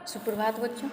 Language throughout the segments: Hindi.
सुप्रभात बच्चों।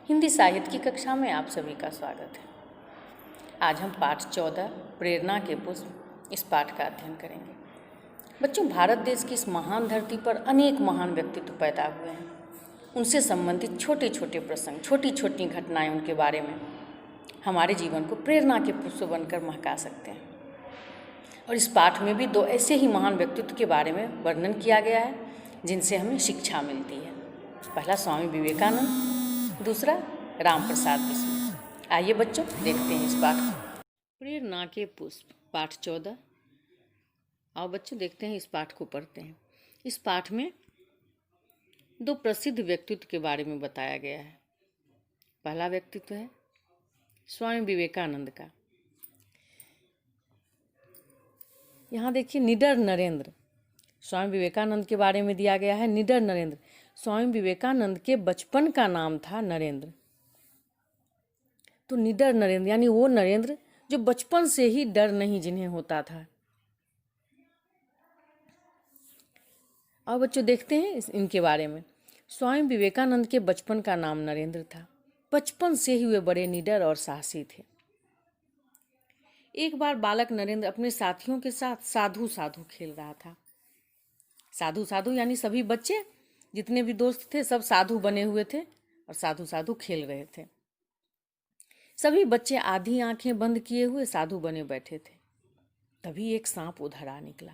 हिंदी साहित्य की कक्षा में आप सभी का स्वागत है। आज हम पाठ 14 प्रेरणा के पुष्प इस पाठ का अध्ययन करेंगे। बच्चों, भारत देश की इस महान धरती पर अनेक महान व्यक्तित्व पैदा हुए हैं। उनसे संबंधित छोटे छोटे प्रसंग, छोटी छोटी घटनाएं उनके बारे में हमारे जीवन को प्रेरणा के पुष्प बनकर महका सकते हैं। और इस पाठ में भी दो ऐसे ही महान व्यक्तित्व के बारे में वर्णन किया गया है जिनसे हमें शिक्षा मिलती है। पहला स्वामी विवेकानंद, दूसरा राम प्रसाद बिस्मिल। आइए बच्चों, देखते हैं इस पाठ को। प्रेरणा के पुष्प, पाठ 14। आओ बच्चों, देखते हैं इस पाठ को, पढ़ते हैं। इस पाठ में दो प्रसिद्ध व्यक्तित्व के बारे में बताया गया है। पहला व्यक्तित्व है स्वामी विवेकानंद का। यहाँ देखिए, निडर नरेंद्र। स्वामी विवेकानंद के बारे में दिया गया है निडर नरेंद्र। स्वामी विवेकानंद के बचपन का नाम था नरेंद्र। तो निडर नरेंद्र यानी वो नरेंद्र जो बचपन से ही डर नहीं जिन्हें होता था। अब बच्चों देखते हैं इनके बारे में। स्वामी विवेकानंद के बचपन का नाम नरेंद्र था। बचपन से ही वे बड़े निडर और साहसी थे। एक बार बालक नरेंद्र अपने साथियों के साथ साधु साधु खेल रहा था। साधु साधु यानी सभी बच्चे, जितने भी दोस्त थे, सब साधु बने हुए थे और साधु साधु खेल रहे थे। सभी बच्चे आधी आंखें बंद किए हुए साधु बने बैठे थे। तभी एक सांप उधर आ निकला।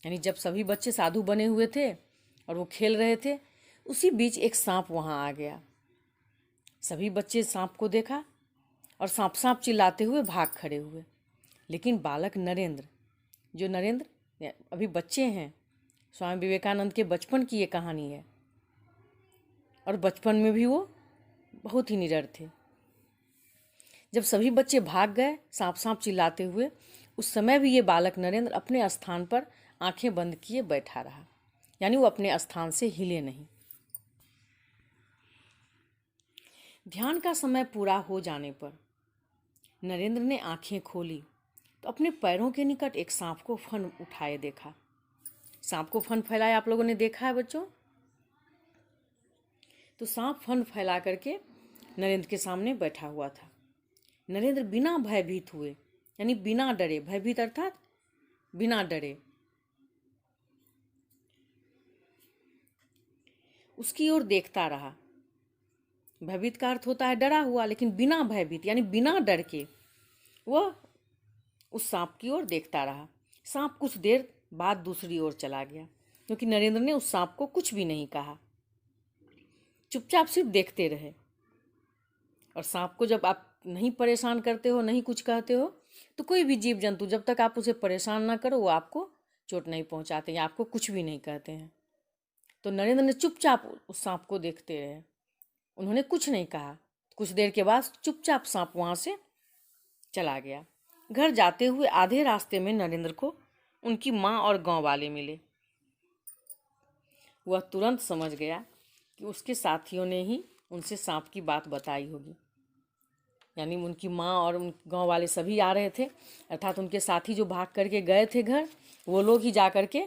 यानी जब सभी बच्चे साधु बने हुए थे और वो खेल रहे थे, उसी बीच एक सांप वहां आ गया। सभी बच्चे सांप को देखा और सांप सांप चिल्लाते हुए भाग खड़े हुए। लेकिन बालक नरेंद्र, जो नरेंद्र अभी बच्चे हैं, स्वामी विवेकानंद के बचपन की ये कहानी है, और बचपन में भी वो बहुत ही निडर थे। जब सभी बच्चे भाग गए सांप सांप चिल्लाते हुए, उस समय भी ये बालक नरेंद्र अपने स्थान पर आंखें बंद किए बैठा रहा। यानी वो अपने स्थान से हिले नहीं। ध्यान का समय पूरा हो जाने पर नरेंद्र ने आंखें खोली तो अपने पैरों के निकट एक सांप को फन उठाए देखा। सांप को फन फैलाए आप लोगों ने देखा है बच्चों। तो सांप फन फैला करके नरेंद्र के सामने बैठा हुआ था। नरेंद्र बिना भयभीत हुए, यानी बिना डरे, भयभीत अर्थात बिना डरे, उसकी ओर देखता रहा। भयभीत का अर्थ होता है डरा हुआ, लेकिन बिना भयभीत यानी बिना डर के वह उस सांप की ओर देखता रहा। सांप कुछ देर बाद दूसरी ओर चला गया, क्योंकि नरेंद्र ने उस सांप को कुछ भी नहीं कहा, चुपचाप सिर्फ देखते रहे। और सांप को जब आप नहीं परेशान करते हो, नहीं कुछ कहते हो, तो कोई भी जीव जंतु जब तक आप उसे परेशान ना करो, वो आपको चोट नहीं पहुंचाते या आपको कुछ भी नहीं कहते हैं। तो नरेंद्र ने चुपचाप उस सांप को देखते रहे। उन्होंने कुछ नहीं कहा। कुछ देर के बाद चुपचाप सांप वहां से चला गया। घर जाते हुए आधे रास्ते में नरेंद्र को उनकी माँ और गांव वाले मिले। वह तुरंत समझ गया कि उसके साथियों ने ही उनसे सांप की बात बताई होगी। यानी उनकी माँ और उन गांव वाले सभी आ रहे थे, अर्थात उनके साथी जो भाग करके गए थे घर, वो लोग ही जा करके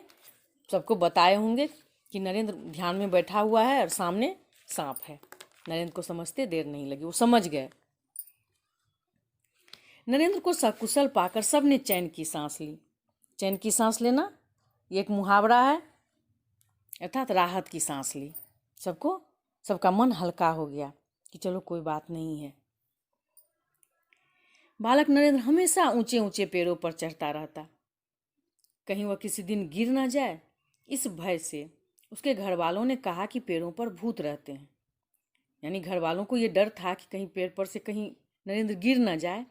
सबको बताए होंगे कि नरेंद्र ध्यान में बैठा हुआ है और सामने सांप है। नरेंद्र को समझते देर नहीं लगी, वो समझ गए। नरेंद्र को सकुशल पाकर सबने चैन की सांस ली। चैन की सांस लेना ये एक मुहावरा है, अर्थात राहत की सांस ली। सबका मन हल्का हो गया कि चलो कोई बात नहीं है। बालक नरेंद्र हमेशा ऊंचे ऊंचे पेड़ों पर चढ़ता रहता, कहीं वह किसी दिन गिर ना जाए। इस भय से उसके घर वालों ने कहा कि पेड़ों पर भूत रहते हैं। यानी घर वालों को ये डर था कि कहीं पेड़ पर से कहीं नरेंद्र गिर ना जाए।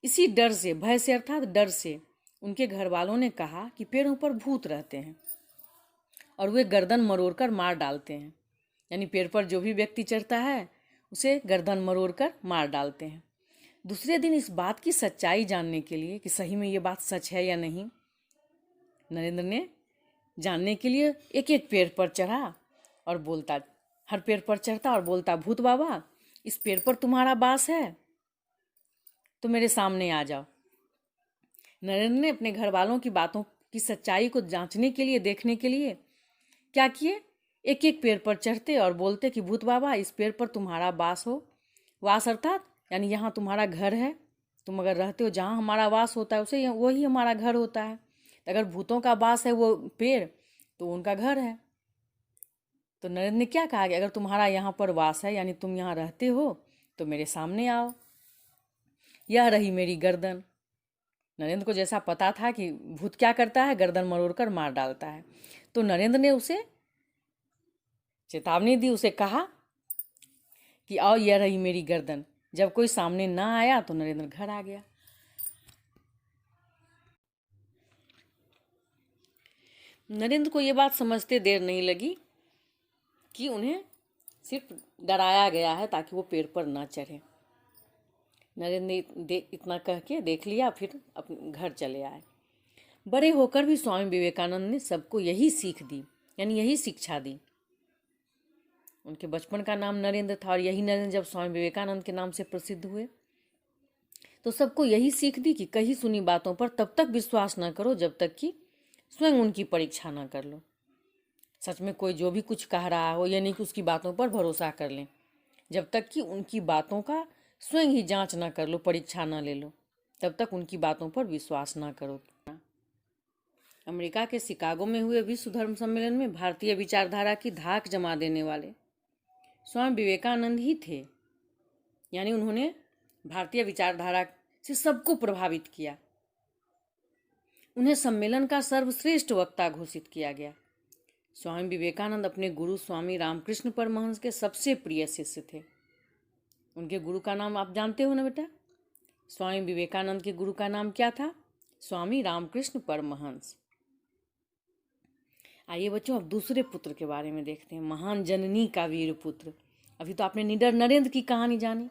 इसी डर से, भय से अर्थात डर से, उनके घर वालों ने कहा कि पेड़ों पर भूत रहते हैं और वे गर्दन मरोड़कर मार डालते हैं। यानी पेड़ पर जो भी व्यक्ति चढ़ता है उसे गर्दन मरोड़कर मार डालते हैं। दूसरे दिन इस बात की सच्चाई जानने के लिए कि सही में ये बात सच है या नहीं, नरेंद्र ने जानने के लिए एक एक पेड़ पर चढ़ा और बोलता, हर पेड़ पर चढ़ता और बोलता, भूत बाबा, इस पेड़ पर तुम्हारा वास है तो मेरे सामने आ जाओ। नरेंद्र ने अपने घर वालों की बातों की सच्चाई को जांचने के लिए, देखने के लिए क्या किए, एक एक पेड़ पर चढ़ते और बोलते कि भूत बाबा इस पेड़ पर तुम्हारा वास हो। वास अर्थात यानी यहाँ तुम्हारा घर है, तुम अगर रहते हो जहाँ हमारा वास होता है उसे वही हमारा घर होता है। अगर भूतों का वास है वो पेड़ तो उनका घर है। तो नरेंद्र ने क्या कहा कि अगर तुम्हारा यहाँ पर वास है यानी तुम यहाँ रहते हो तो मेरे सामने आओ। यह रही मेरी गर्दन। नरेंद्र को जैसा पता था कि भूत क्या करता है, गर्दन मरोड़कर मार डालता है, तो नरेंद्र ने उसे चेतावनी दी, उसे कहा कि आओ यह रही मेरी गर्दन। जब कोई सामने ना आया तो नरेंद्र घर आ गया। नरेंद्र को ये बात समझते देर नहीं लगी कि उन्हें सिर्फ डराया गया है ताकि वो पेड़ पर ना चढ़े। नरेंद्र ने इतना कह के देख लिया, फिर अपने घर चले आए। बड़े होकर भी स्वामी विवेकानंद ने सबको यही सीख दी, यानी यही शिक्षा दी। उनके बचपन का नाम नरेंद्र था और यही नरेंद्र जब स्वामी विवेकानंद के नाम से प्रसिद्ध हुए तो सबको यही सीख दी कि कही सुनी बातों पर तब तक विश्वास न करो जब तक कि स्वयं उनकी परीक्षा न कर लो। सच में कोई जो भी कुछ कह रहा हो ये नहीं कि उसकी बातों पर भरोसा कर लें, जब तक कि उनकी बातों का स्वयं ही जांच ना कर लो, परीक्षा ना ले लो, तब तक उनकी बातों पर विश्वास ना करो। अमेरिका के शिकागो में हुए विश्व धर्म सम्मेलन में भारतीय विचारधारा की धाक जमा देने वाले स्वामी विवेकानंद ही थे। यानी उन्होंने भारतीय विचारधारा से सबको प्रभावित किया। उन्हें सम्मेलन का सर्वश्रेष्ठ वक्ता घोषित किया गया। स्वामी विवेकानंद अपने गुरु स्वामी रामकृष्ण परमहंस के सबसे प्रिय शिष्य थे। उनके गुरु का नाम आप जानते हो ना बेटा? स्वामी विवेकानंद के गुरु का नाम क्या था? स्वामी रामकृष्ण परमहंस। आइए बच्चों अब दूसरे पुत्र के बारे में देखते हैं, महान जननी का वीर पुत्र। अभी तो आपने निडर नरेंद्र की कहानी जानी,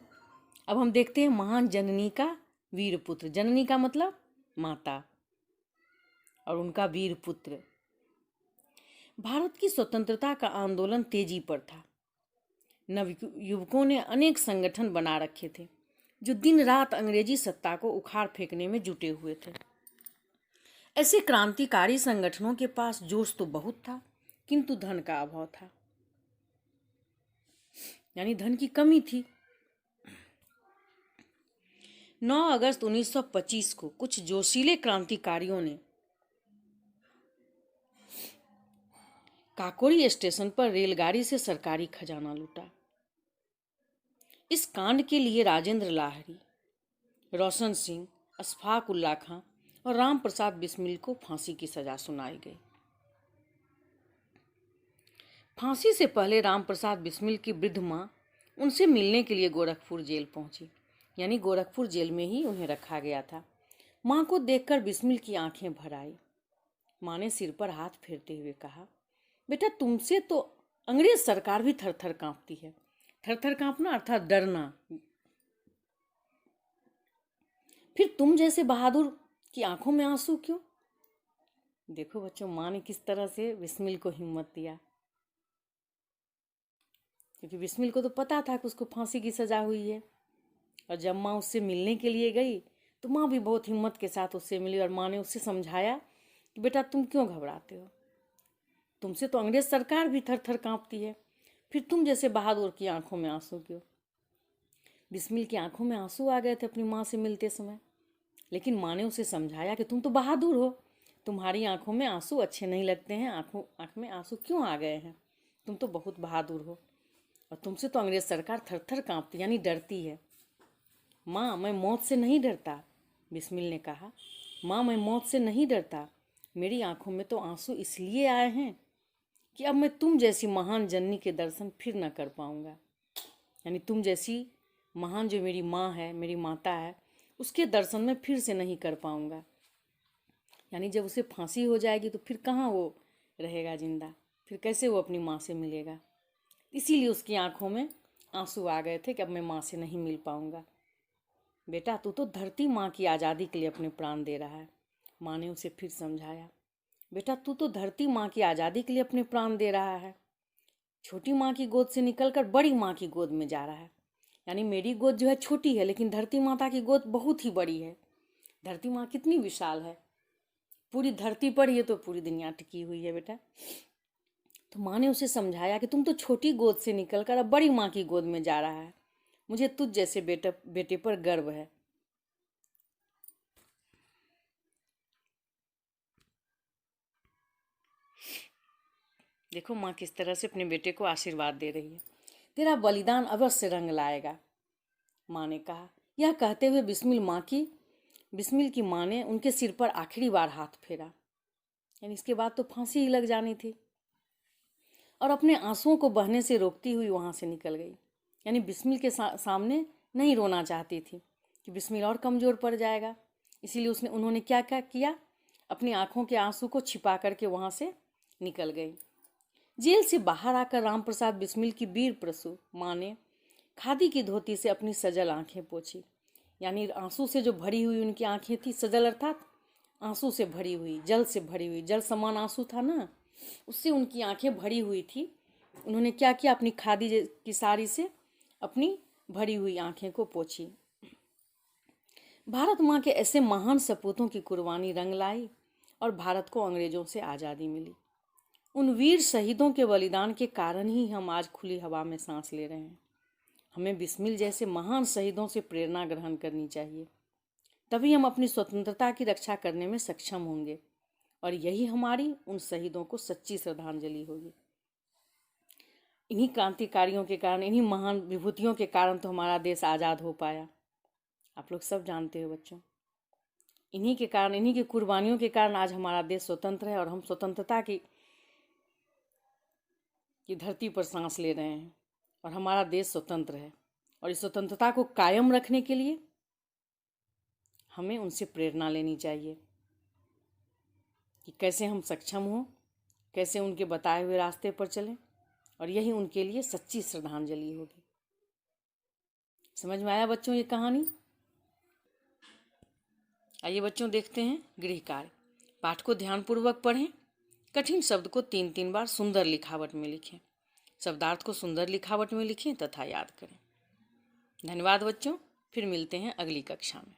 अब हम देखते हैं महान जननी का वीर पुत्र। जननी का मतलब माता, और उनका वीर पुत्र। भारत की स्वतंत्रता का आंदोलन तेजी पर था। नवयुवकों ने अनेक संगठन बना रखे थे जो दिन रात अंग्रेजी सत्ता को उखाड़ फेंकने में जुटे हुए थे। ऐसे क्रांतिकारी संगठनों के पास जोश तो बहुत था किंतु धन का अभाव था, यानी धन की कमी थी। 9 अगस्त 1925 को कुछ जोशीले क्रांतिकारियों ने काकोरी स्टेशन पर रेलगाड़ी से सरकारी खजाना लूटा। इस कांड के लिए राजेंद्र लाहिड़ी, रोशन सिंह, अशफाक उल्लाह खां और राम प्रसाद बिस्मिल को फांसी की सजा सुनाई गई। फांसी से पहले राम प्रसाद बिस्मिल की वृद्ध मां उनसे मिलने के लिए गोरखपुर जेल पहुंची, यानी गोरखपुर जेल में ही उन्हें रखा गया था। मां को देखकर बिस्मिल की आंखें भर आई। मां ने सिर पर हाथ फेरते हुए कहा, बेटा तुमसे तो अंग्रेज सरकार भी थर थर कांपती है। थर थर कांपना अर्थात डरना। फिर तुम जैसे बहादुर की आंखों में आंसू क्यों? देखो बच्चों, मां ने किस तरह से बिस्मिल को हिम्मत दिया, क्योंकि बिस्मिल को तो पता था कि उसको फांसी की सजा हुई है। और जब माँ उससे मिलने के लिए गई तो माँ भी बहुत हिम्मत के साथ उससे मिली और माँ ने उससे समझाया कि बेटा तुम क्यों घबराते हो, तुमसे तो अंग्रेज सरकार भी थर थर कांपती है, फिर तुम जैसे बहादुर की आंखों में आंसू क्यों? बिस्मिल की आंखों में आंसू आ गए थे अपनी माँ से मिलते समय, लेकिन माँ ने उसे समझाया कि तुम तो बहादुर हो, तुम्हारी आंखों में आंसू अच्छे नहीं लगते हैं, आंख में आंसू क्यों आ गए हैं? तुम तो बहुत बहादुर हो और तुमसे तो अंग्रेज सरकार थर थर कांपती यानी डरती है। माँ मैं मौत से नहीं डरता, बिस्मिल ने कहा। माँ मैं मौत से नहीं डरता, मेरी आंखों में तो आंसू इसलिए आए हैं कि अब मैं तुम जैसी महान जननी के दर्शन फिर न कर पाऊंगा। यानी तुम जैसी महान जो मेरी माँ है, मेरी माता है, उसके दर्शन मैं फिर से नहीं कर पाऊंगा। यानी जब उसे फांसी हो जाएगी तो फिर कहाँ वो रहेगा जिंदा, फिर कैसे वो अपनी माँ से मिलेगा? इसीलिए उसकी आंखों में आंसू आ गए थे कि अब मैं माँ से नहीं मिल पाऊंगा। बेटा तू तो धरती माँ की आज़ादी के लिए अपने प्राण दे रहा है। माँ ने उसे फिर समझाया, बेटा तू तो धरती माँ की आज़ादी के लिए अपने प्राण दे रहा है, छोटी माँ की गोद से निकलकर बड़ी माँ की गोद में जा रहा है। यानी मेरी गोद जो है छोटी है, लेकिन धरती माता की गोद बहुत ही बड़ी है। धरती माँ कितनी विशाल है, पूरी धरती पर ही तो पूरी दुनिया टिकी हुई है बेटा। तो माँ ने उसे समझाया कि तुम तो छोटी गोद से निकलकर अब बड़ी माँ की गोद में जा रहा है। मुझे तुझ जैसे बेटे पर गर्व है। देखो माँ किस तरह से अपने बेटे को आशीर्वाद दे रही है। तेरा बलिदान अवश्य रंग लाएगा, माँ ने कहा। यह कहते हुए बिस्मिल की माँ ने उनके सिर पर आखिरी बार हाथ फेरा। यानी इसके बाद तो फांसी ही लग जानी थी। और अपने आंसुओं को बहने से रोकती हुई वहाँ से निकल गई। यानी बिस्मिल के सामने नहीं रोना चाहती थी कि बिस्मिल और कमज़ोर पड़ जाएगा। इसीलिए उन्होंने क्या क्या किया, अपनी आंखों के आंसू को छिपा करके वहाँ से निकल गई। जेल से बाहर आकर रामप्रसाद बिस्मिल की वीर प्रसू माँ ने खादी की धोती से अपनी सजल आंखें पोंछी। यानी आंसू से जो भरी हुई उनकी आंखें थी, सजल अर्थात आंसू से भरी हुई, जल से भरी हुई, जल समान आंसू था ना, उससे उनकी आंखें भरी हुई थी। उन्होंने क्या किया, अपनी खादी की साड़ी से अपनी भरी हुई आंखें को पोंछी। भारत माँ के ऐसे महान सपूतों की कुर्बानी रंग लाई और भारत को अंग्रेजों से आज़ादी मिली। उन वीर शहीदों के बलिदान के कारण ही हम आज खुली हवा में सांस ले रहे हैं। हमें बिस्मिल जैसे महान शहीदों से प्रेरणा ग्रहण करनी चाहिए, तभी हम अपनी स्वतंत्रता की रक्षा करने में सक्षम होंगे और यही हमारी उन शहीदों को सच्ची श्रद्धांजलि होगी। इन्हीं क्रांतिकारियों के कारण, इन्हीं महान विभूतियों के कारण तो हमारा देश आज़ाद हो पाया। आप लोग सब जानते हो बच्चों, इन्हीं के कारण, इन्हीं की कुर्बानियों के कारण आज हमारा देश स्वतंत्र है और हम स्वतंत्रता की धरती पर सांस ले रहे हैं और हमारा देश स्वतंत्र है। और इस स्वतंत्रता को कायम रखने के लिए हमें उनसे प्रेरणा लेनी चाहिए कि कैसे हम सक्षम हों, कैसे उनके बताए हुए रास्ते पर चलें, और यही उनके लिए सच्ची श्रद्धांजलि होगी। समझ में आया बच्चों ये कहानी? आइए बच्चों देखते हैं गृह कार्य। पाठ को ध्यानपूर्वक पढ़ें। कठिन शब्द को 3-3 बार सुंदर लिखावट में लिखें। शब्दार्थ को सुंदर लिखावट में लिखें तथा याद करें। धन्यवाद बच्चों, फिर मिलते हैं अगली कक्षा में।